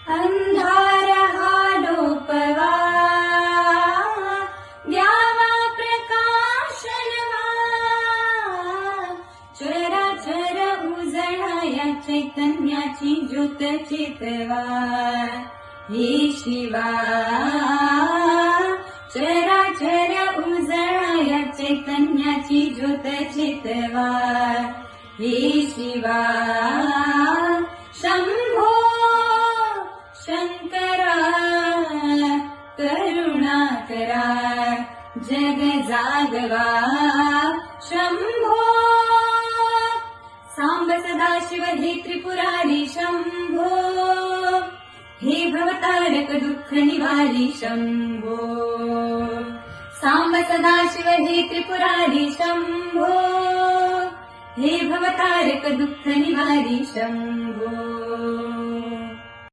अंधार हा लोपवा, द्यावा प्रकाशन व्हा. चराचर उजळाया चैतन्याची ज्योत चितवा. हे शिवा चराचर उजळाया चैतन्याची ज्योत चितवा. हे शिवा शंभो शंकरा करुणा करा. जग जागवा शंभो. सांब सदाशिव हे त्रिपुरारी शंभो. हे भवतारक दुःख निवारी शंभो. सांब सदाशिव हे त्रिपुरारी शंभो. हे भवतारक दुःख निवारी शंभो.